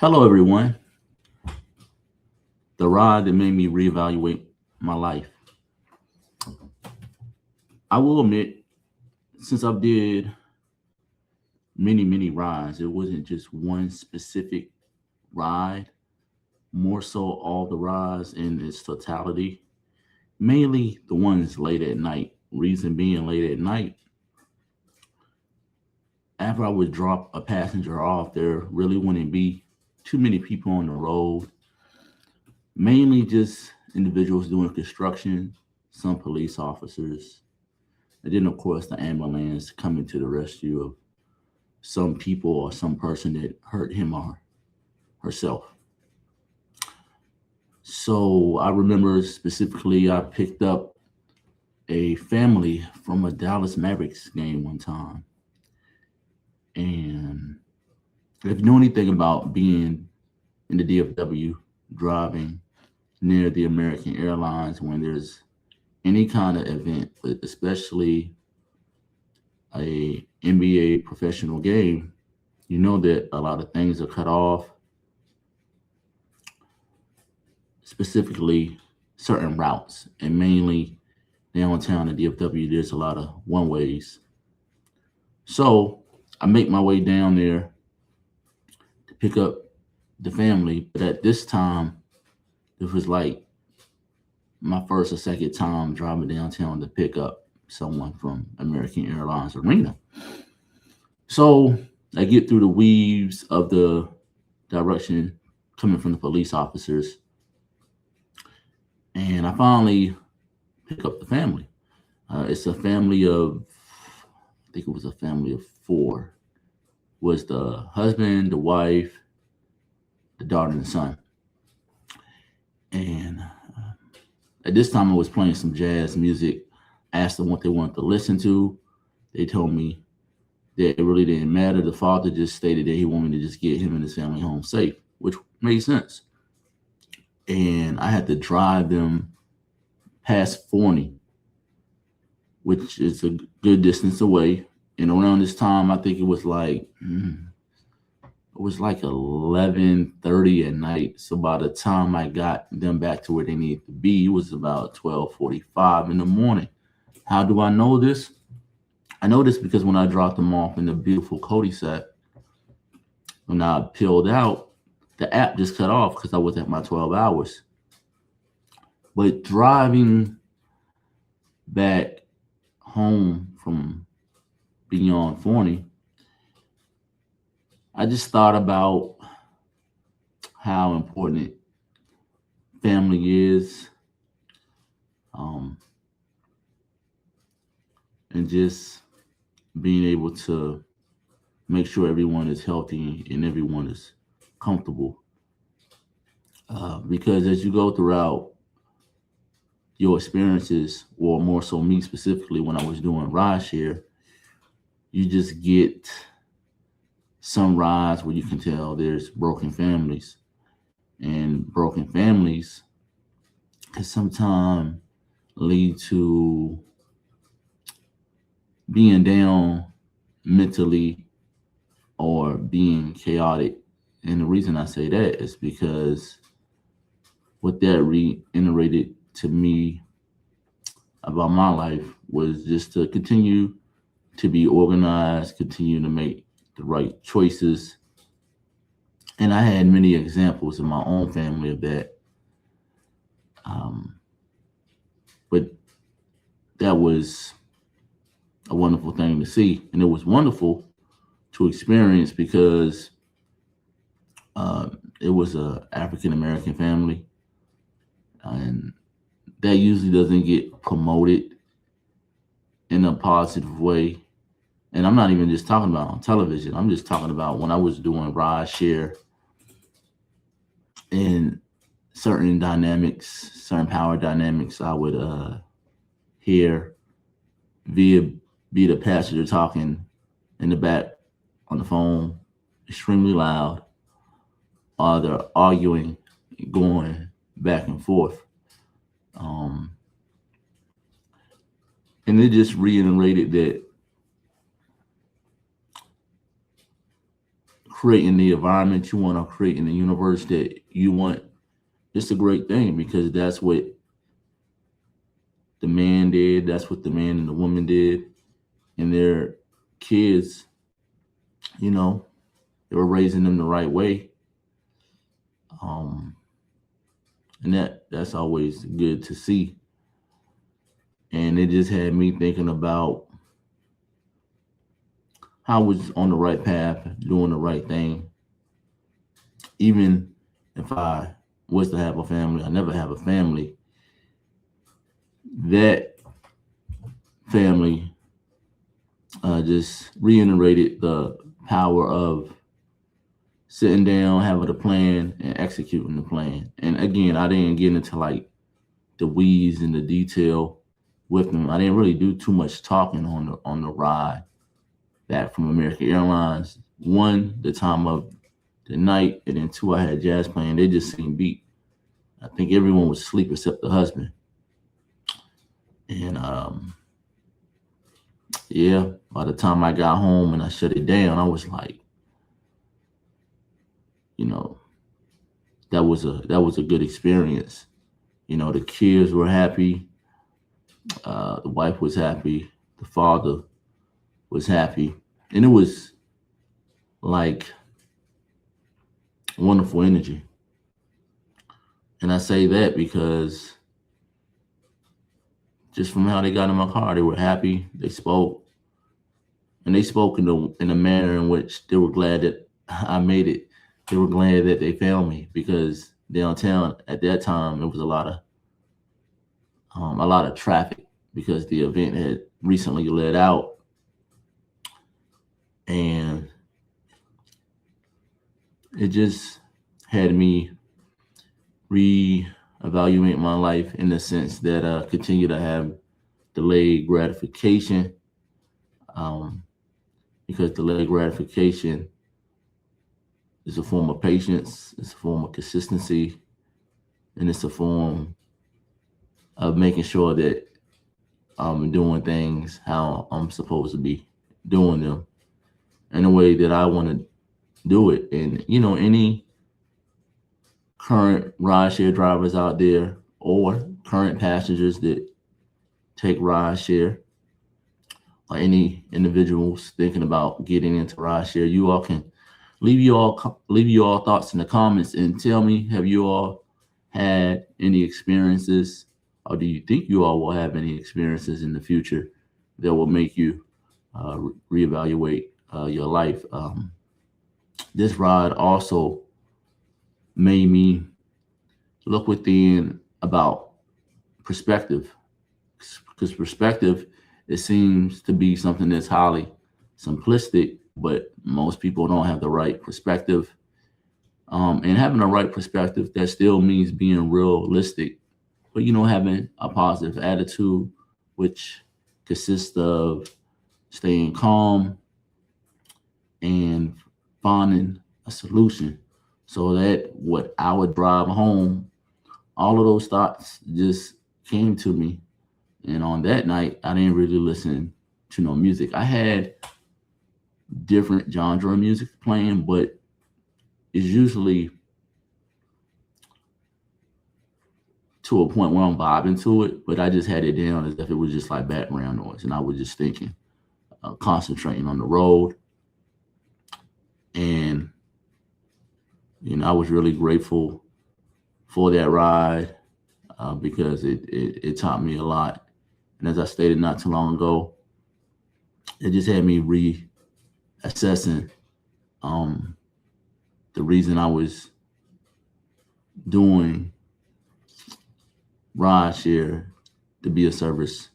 Hello, everyone. The ride that made me reevaluate my life. I will admit, since I did many rides, it wasn't just one specific ride, more so all the rides in its totality, mainly the ones late at night. Reason being, late at night, after I would drop a passenger off, there really wouldn't be too many people on the road, mainly just individuals doing construction, some police officers, and then, of course, the ambulance coming to the rescue of some people or some person that hurt him or herself. So I remember specifically, I picked up a family from a Dallas Mavericks game one time. And if you know anything about being in the DFW, driving near the American Airlines when there's any kind of event, but especially a NBA professional game, you know that a lot of things are cut off, specifically certain routes, and mainly downtown in DFW, there's a lot of one ways. So I make my way down there to pick up the family, but at this time, it was like my first or second time driving downtown to pick up someone from American Airlines Arena. So I get through the weaves of the direction coming from the police officers, and I finally pick up the family. It's a family of, I think it was a family of four. Was the husband, the wife, the daughter, and the son. And at this time, I was playing some jazz music. Asked them what they wanted to listen to. They told me that it really didn't matter. The father just stated that he wanted me to just get him and his family home safe, which made sense. And I had to drive them past Forney, which is a good distance away. And around this time, I think it was like 11:30 at night. So by the time I got them back to where they needed to be, it was about 12:45 in the morning. How do I know this? I know this because when I dropped them off in the beautiful Cody set, when I peeled out, the app just cut off because I was at my 12 hours. But driving back home from beyond Forney, I just thought about how important family is, um, and just being able to make sure everyone is healthy and everyone is comfortable. Because as you go throughout your experiences, or more so me specifically, when I was doing rideshare, you just get some rides where you can tell there's broken families, and broken families can sometimes lead to being down mentally or being chaotic. And the reason I say that is because what that reiterated to me about my life was just to continue to be organized, continue to make the right choices. And I had many examples in my own family of that. Um, but that was a wonderful thing to see. And it was wonderful to experience because uh, it was a African American family, and that usually doesn't get promoted in a positive way. And I'm not even just talking about on television. I'm just talking about when I was doing ride share and certain dynamics, certain power dynamics. I would hear via be the passenger talking in the back on the phone, extremely loud, or they're arguing, going back and forth. Um, and it just reiterated that creating the environment you want to create in the universe that you want, it's a great thing because that's what the man did. That's what the man and the woman did. And their kids, you know, they were raising them the right way. And that's always good to see. And it just had me thinking about how I was on the right path, doing the right thing. Even if I was to have a family, I never have a family. That family just reiterated the power of sitting down, having a plan, and executing the plan. And again, I didn't get into like the weeds and the detail with them. I didn't really do too much talking on the ride back from American Airlines. One, the time of the night, and then two, I had jazz playing. They just seemed beat. I think everyone was asleep except the husband. And yeah, by the time I got home and I shut it down, I was like, you know, that was a good experience. You know, the kids were happy, the wife was happy, the father was happy, and it was like wonderful energy. And I say that because just from how they got in my car, they were happy. They spoke, and they spoke in a manner in which they were glad that I made it. They were glad that they found me because downtown at that time it was a lot of traffic because the event had recently let out, and it just had me reevaluate my life in the sense that continue to have delayed gratification, because delayed gratification is a form of patience, it's a form of consistency, and it's a form of making sure that I'm doing things how I'm supposed to be doing them in a way that I want to do it. And you know, any current rideshare drivers out there or current passengers that take rideshare, or any individuals thinking about getting into rideshare, you all can leave your thoughts in the comments and tell me, have you all had any experiences, or do you think you all will have any experiences in the future that will make you reevaluate your life? This ride also made me look within about perspective, because perspective, it seems to be something that's highly simplistic, but most people don't have the right perspective. And having the right perspective, that still means being realistic, but you know, having a positive attitude, which consists of staying calm and finding a solution, so that what I would drive home, all of those thoughts just came to me. And on that night, I didn't really listen to no music. I had different genre of music playing, but it's usually to a point where I'm vibing to it, but I just had it down as if it was just like background noise, and I was just thinking, concentrating on the road. And you know, I was really grateful for that ride because it taught me a lot. And as I stated not too long ago, it just had me reassessing the reason I was doing rideshare, to be a service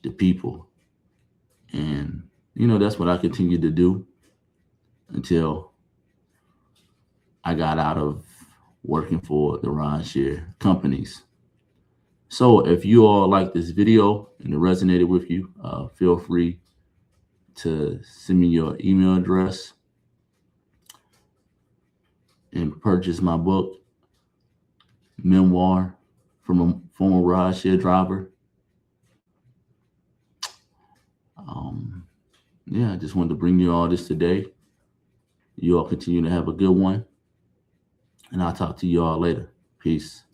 to people. And you know, that's what I continued to do until I got out of working for the rideshare companies. So if you all like this video and it resonated with you, feel free to send me your email address and purchase my book, Memoir from a Former Rideshare Driver. Yeah, I just wanted to bring you all this today. You all continue to have a good one, and I'll talk to you all later. Peace.